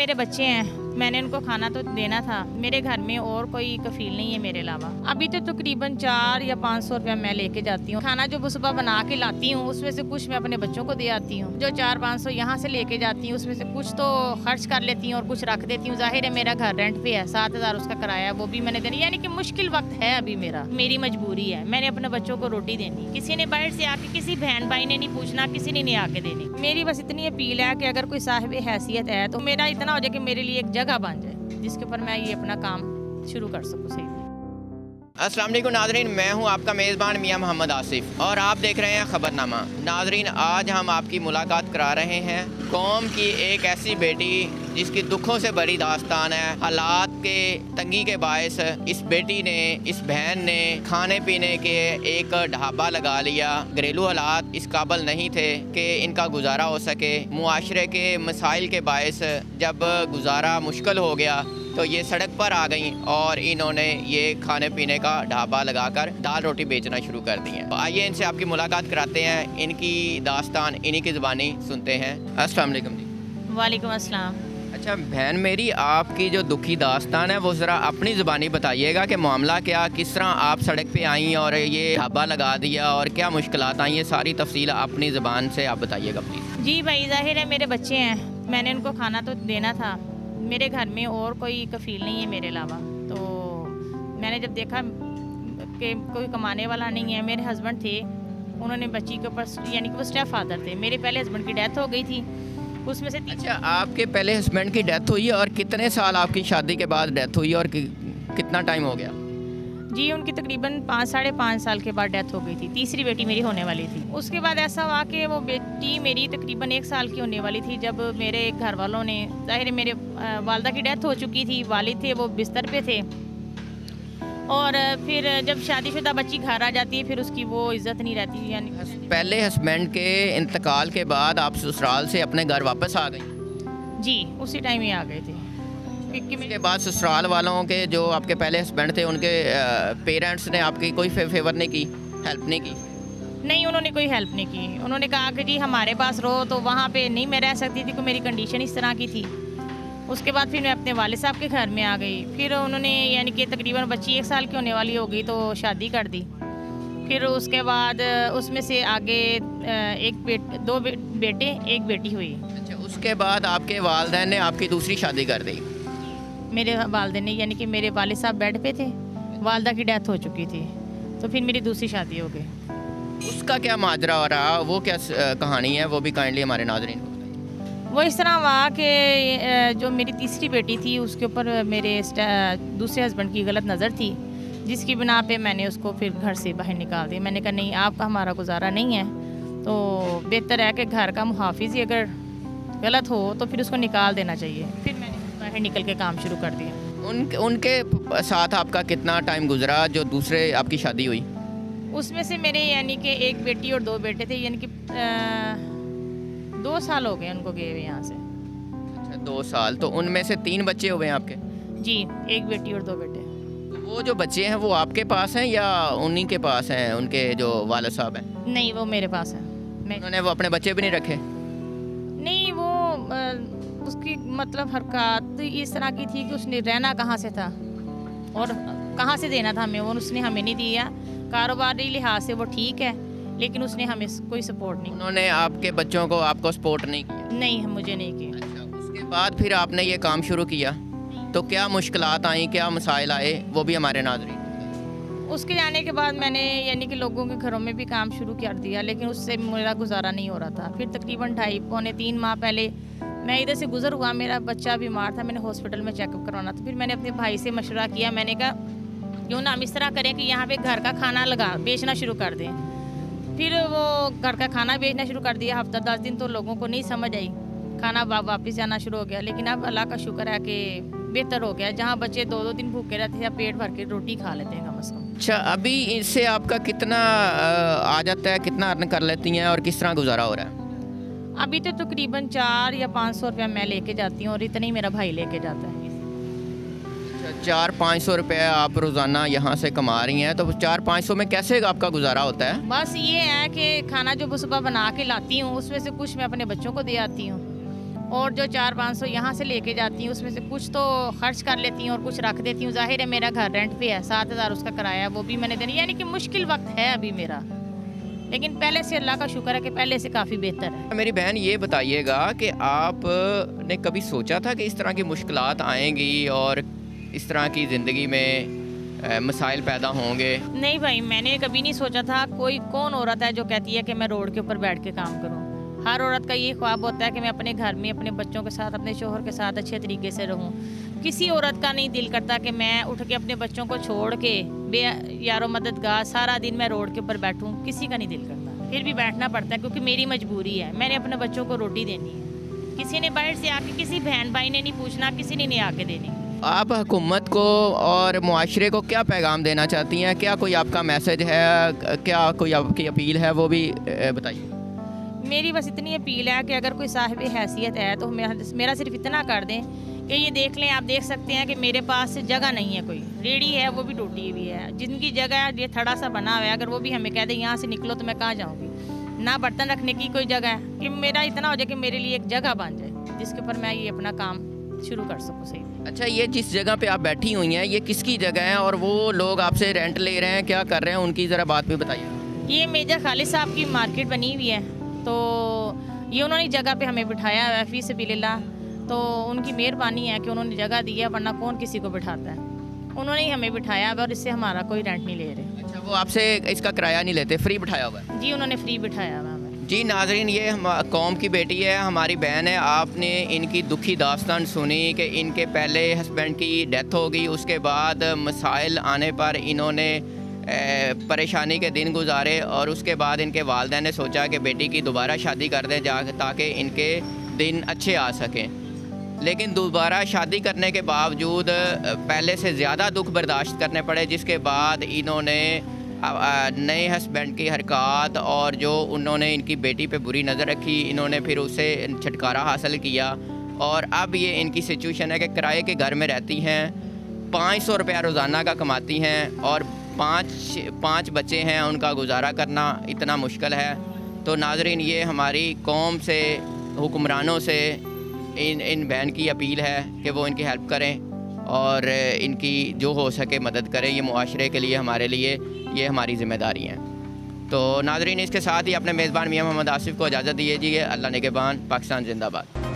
मेरे बच्चे हैं, मैंने उनको खाना तो देना था। मेरे घर में और कोई कफील नहीं है मेरे अलावा। अभी तो तकरीबन 4 या 500 रुपया मैं लेके जाती हूँ। खाना जो सुबह बना के लाती हूँ उसमें से कुछ मैं अपने बच्चों को दे आती हूँ। जो 400-500 यहाँ से लेके जाती हूँ उसमें से कुछ तो खर्च कर लेती हूँ और कुछ रख देती हूँ। जाहिर है मेरा घर रेंट पे है, 7000 उसका किराया, वो भी मैंने देना। यानी कि मुश्किल वक्त है अभी मेरा, मेरी मजबूरी है। मैंने अपने बच्चों को रोटी देनी, किसी ने बाहर से आके, किसी बहन भाई ने नहीं पूछना, किसी ने नहीं आके देनी। मेरी बस इतनी अपील है कि अगर कोई साहिब हैसियत है तो मेरा इतना हो जाए कि मेरे लिए एक जगह बन जाए जिसके ऊपर मैं ये अपना काम शुरू कर सकूँ सही। अस्सलाम वालेकुम नाज़रीन, मैं हूं आपका मेज़बान मियां मोहम्मद आसिफ और आप देख रहे हैं ख़बरनामा। नाज़रीन, आज हम आपकी मुलाकात करा रहे हैं कौम की एक ऐसी बेटी जिसकी दुखों से बड़ी दास्तान है। हालात के तंगी के बायस इस बेटी ने, इस बहन ने खाने पीने के एक ढाबा लगा लिया। घरेलू हालात इस काबिल नहीं थे कि इनका गुजारा हो सके। मुआशरे के मसाइल के बायस जब गुजारा मुश्किल हो गया तो ये सड़क पर आ गई और इन्होंने ये खाने पीने का ढाबा लगाकर दाल रोटी बेचना शुरू कर दी है। तो आइए इनसे आपकी मुलाकात कराते हैं, इनकी दास्तान इन्हीं की ज़ुबानी सुनते हैं। अस्सलाम वालेकुम जी। वालेकुम अस्सलाम। अच्छा बहन मेरी, आपकी जो दुखी दास्तान है वो ज़रा अपनी ज़ुबानी बताइएगा कि मामला क्या, किस तरह आप सड़क पे आई और ये ढाबा लगा दिया और क्या मुश्किलात आई, ये सारी तफसील अपनी ज़ुबान से आप बताइएगा प्लीज़। जी भाई, जाहिर है मेरे बच्चे हैं, मैंने उनको खाना तो देना था। मेरे घर में और कोई कफील नहीं है मेरे अलावा। तो मैंने जब देखा कि कोई कमाने वाला नहीं है, मेरे हस्बैंड थे, उन्होंने बच्ची के ऊपर, यानी कि वो स्टेप फादर थे। मेरे पहले हस्बैंड की डेथ हो गई थी, उसमें से अच्छा, आपके पहले हस्बैंड की डेथ हुई और कितने साल आपकी शादी के बाद डेथ हुई और कितना टाइम हो गया? जी, उनकी तकरीबन 5-5.5 साल के बाद डेथ हो गई थी। तीसरी बेटी मेरी होने वाली थी। उसके बाद ऐसा हुआ कि वो बेटी मेरी तकरीबन 1 साल की होने वाली थी जब मेरे घर वालों ने, जाहिर है मेरे वालदा की डेथ हो चुकी थी, वालिद थे वो बिस्तर पे थे। और फिर जब शादीशुदा बच्ची घर आ जाती है फिर उसकी वो इज्जत नहीं रहती। यानी पहले हस्बैंड के इंतकाल के बाद आप ससुराल से अपने घर वापस आ गई? जी, उसी टाइम ही आ गए थे। उसके बाद ससुराल वालों के, जो आपके पहले हस्बैंड थे, उनके पेरेंट्स ने आपकी कोई फेवर नहीं की, हेल्प नहीं की? नहीं, उन्होंने कोई हेल्प नहीं की। उन्होंने कहा कि जी हमारे पास रहो, तो वहाँ पे नहीं मैं रह सकती थी, क्योंकि मेरी कंडीशन इस तरह की थी। उसके बाद फिर मैं अपने वालिद साहब के घर में आ गई। फिर उन्होंने, यानी कि तकरीबन बच्ची 1 साल की होने वाली हो गई तो शादी कर दी। फिर उसके बाद उसमें से आगे दो बेटे एक बेटी हुई। अच्छा, उसके बाद आपके वालिदैन ने आपकी दूसरी शादी कर दी? मेरे वालिदैन ने, यानी कि मेरे वालिद साहब बेड पे थे, वालदा की डेथ हो चुकी थी, तो फिर मेरी दूसरी शादी हो गई। उसका क्या माजरा हो रहा, वो क्या कहानी है, वो भी काइंडली हमारे नाज़रीन को बताइए। वो इस तरह हुआ कि जो मेरी तीसरी बेटी थी उसके ऊपर मेरे दूसरे हस्बैंड की गलत नज़र थी, जिसकी बिना पे मैंने उसको फिर घर से बाहर निकाल दिया। मैंने कहा नहीं, आपका हमारा गुजारा नहीं है, तो बेहतर है कि घर का मुहाफिज ही अगर गलत हो तो फिर उसको निकाल देना चाहिए। फिर मैंने बाहर निकल के काम शुरू कर दिया। उनके साथ आपका कितना टाइम गुजरा जो दूसरे आपकी शादी हुई? उसमें से मेरे, यानी कि एक बेटी और 2 बेटे थे, यानी कि 2 साल हो गए उनको गए हुए यहाँ से। अच्छा, 2 साल। तो उनमें से 3 बच्चे हुए हैं आपके? जी, एक बेटी और 2 बेटे। तो वो जो बच्चे हैं वो आपके पास हैं या उन्हीं के पास हैं, उनके जो वालिद साहब हैं? नहीं, वो मेरे पास है। उन्होंने वो अपने बच्चे भी नहीं रखे? नहीं, वो उसकी मतलब हरकत इस तरह की थी कि उसने रहना कहाँ से था और कहाँ से देना था हमें, वो उसने हमें नहीं दिया। कारोबारी लिहाज से वो ठीक है, लेकिन उसने हमें कोई सपोर्ट नहीं। उन्होंने आपके बच्चों को, आपको सपोर्ट नहीं किया? नहीं, मुझे नहीं किया। अच्छा, उसके बाद फिर आपने ये काम शुरू किया तो क्या मुश्किलात आई, क्या मसाइल आए, वो भी हमारे नाज़रीन? उसके जाने के बाद मैंने, यानी कि लोगों के घरों में भी काम शुरू कर दिया, लेकिन उससे मेरा गुजारा नहीं हो रहा था। फिर तकरीबन 2.5-3 माह पहले मैं इधर से गुजर हुआ, मेरा बच्चा बीमार था, मैंने हॉस्पिटल में चेकअप करवाना था। फिर मैंने अपने भाई से मशवरा किया, मैंने कहा क्यों ना हम इस तरह करें कि यहाँ पे घर का खाना बेचना शुरू कर दें। फिर वो घर का खाना बेचना शुरू कर दिया। हफ्ता 10 दिन तो लोगों को नहीं समझ आई, खाना वापस जाना शुरू हो गया। लेकिन अब अल्लाह का शुक्र है कि बेहतर हो गया। जहाँ बच्चे 2-2 दिन भूखे रहते हैं, पेट भर के रोटी खा लेते हैं कम अज़ कम। अच्छा, अभी इससे आपका कितना आ जाता है, कितना अर्न कर लेती हैं और किस तरह गुजारा हो रहा है? अभी तो तकरीबन 4 या 500 रुपया मैं लेके जाती हूँ और इतना ही मेरा भाई लेके जाता है। 400-500 रुपये आप रोज़ाना यहाँ से कमा रही हैं, तो 400-500 में कैसे आपका गुजारा होता है? बस ये है कि खाना जो सुबह बना के लाती हूँ उसमें से कुछ मैं अपने बच्चों को दे आती हूँ, और जो 400-500 यहाँ से लेके जाती हूँ उसमें से कुछ तो खर्च कर लेती हूँ और कुछ रख देती हूँ। ज़ाहिर है मेरा घर रेंट पे है, 7,000 उसका किराया है, वो भी मैंने देना, यानी कि मुश्किल वक्त है अभी मेरा, लेकिन पहले से अल्लाह का शुक्र है कि पहले से काफ़ी बेहतर है। मेरी बहन ये बताइएगा कि आपने कभी सोचा था कि इस तरह की मुश्किलात आएंगी और इस तरह की ज़िंदगी में मसाइल पैदा होंगे? नहीं भाई, मैंने कभी नहीं सोचा था। कौन औरत है जो कहती है कि मैं रोड के ऊपर बैठ के काम करूँ? हर औरत का ये ख्वाब होता है कि मैं अपने घर में अपने बच्चों के साथ, अपने शोहर के साथ अच्छे तरीके से रहूँ। किसी औरत का नहीं दिल करता कि मैं उठ के अपने बच्चों को छोड़ के यारो मददगार सारा दिन मैं रोड के ऊपर बैठूँ, किसी का नहीं दिल करता। फिर भी बैठना पड़ता है क्योंकि मेरी मजबूरी है, मैंने अपने बच्चों को रोटी देनी है। किसी ने बाहर से आके, किसी बहन भाई ने नहीं पूछना, किसी ने नहीं आके देनी। आप हुकूमत को और मुआशरे को क्या पैगाम देना चाहती हैं? क्या कोई आपका मैसेज है, क्या कोई आपकी अपील है, वो भी बताइए। मेरी बस इतनी अपील है कि अगर कोई साहिब हैसियत है तो मेरा सिर्फ इतना कर दें कि ये देख लें, आप देख सकते हैं कि मेरे पास जगह नहीं है, कोई रेडी है वो भी टूटी हुई है, जिनकी जगह ये थोड़ा सा बना हुआ है, अगर वो भी हमें कह दें यहाँ से निकलो तो मैं कहाँ जाऊँगी? ना बर्तन रखने की कोई जगह है, कि मेरा इतना हो जाए कि मेरे लिए एक जगह बन जाए जिसके ऊपर मैं ये अपना काम शुरू कर सकूँ सही। अच्छा, ये जिस जगह पे आप बैठी हुई हैं ये किसकी जगह है और वो लोग आपसे रेंट ले रहे हैं, क्या कर रहे हैं, उनकी ज़रा बात भी बताइए। ये मेजर खालिद साहब की मार्केट बनी हुई है, तो ये उन्होंने जगह पे हमें बिठाया है फी सबिलिल्लाह, तो उनकी मेहरबानी है कि उन्होंने जगह दी है, वरना कौन किसी को बिठाता है। उन्होंने ही हमें बिठाया है और इससे हमारा कोई रेंट नहीं ले रहे। अच्छा, वो आपसे इसका किराया नहीं लेते, फ्री बिठाया हुआ है? जी, उन्होंने फ्री बिठाया हुआ हमें। जी नाज़रीन, ये हम कौम की बेटी है, हमारी बहन है। आपने इनकी दुखी दास्तान सुनी कि इनके पहले हस्बैंड की डेथ हो गई, उसके बाद मसाइल आने पर इन्होंने परेशानी के दिन गुजारे और उसके बाद इनके वालिदैन ने सोचा कि बेटी की दोबारा शादी कर दें ताकि इनके दिन अच्छे आ सकें। लेकिन दोबारा शादी करने के बावजूद पहले से ज़्यादा दुख बर्दाश्त करने पड़े, जिसके बाद इन्होंने नए हस्बैंड की हरकत और जो उन्होंने इनकी बेटी पे बुरी नज़र रखी, इन्होंने फिर उसे छुटकारा हासिल किया और अब ये इनकी सिचुएशन है कि किराए के घर में रहती हैं, 500 रुपया रोज़ाना का कमाती हैं और पाँच बच्चे हैं, उनका गुजारा करना इतना मुश्किल है। तो नाज़रीन, ये हमारी कौम से, हुक्मरानों से इन बहन की अपील है कि वो इनकी हेल्प करें और इनकी जो हो सके मदद करें। ये मुआशरे के लिए, हमारे लिए ये हमारी ज़िम्मेदारी है। तो नाज़रीन, इसके साथ ही अपने मेज़बान मियां मोहम्मद आसिफ को इजाज़त दीजिए। अल्लाह निगहबान, पाकिस्तान जिंदाबाद।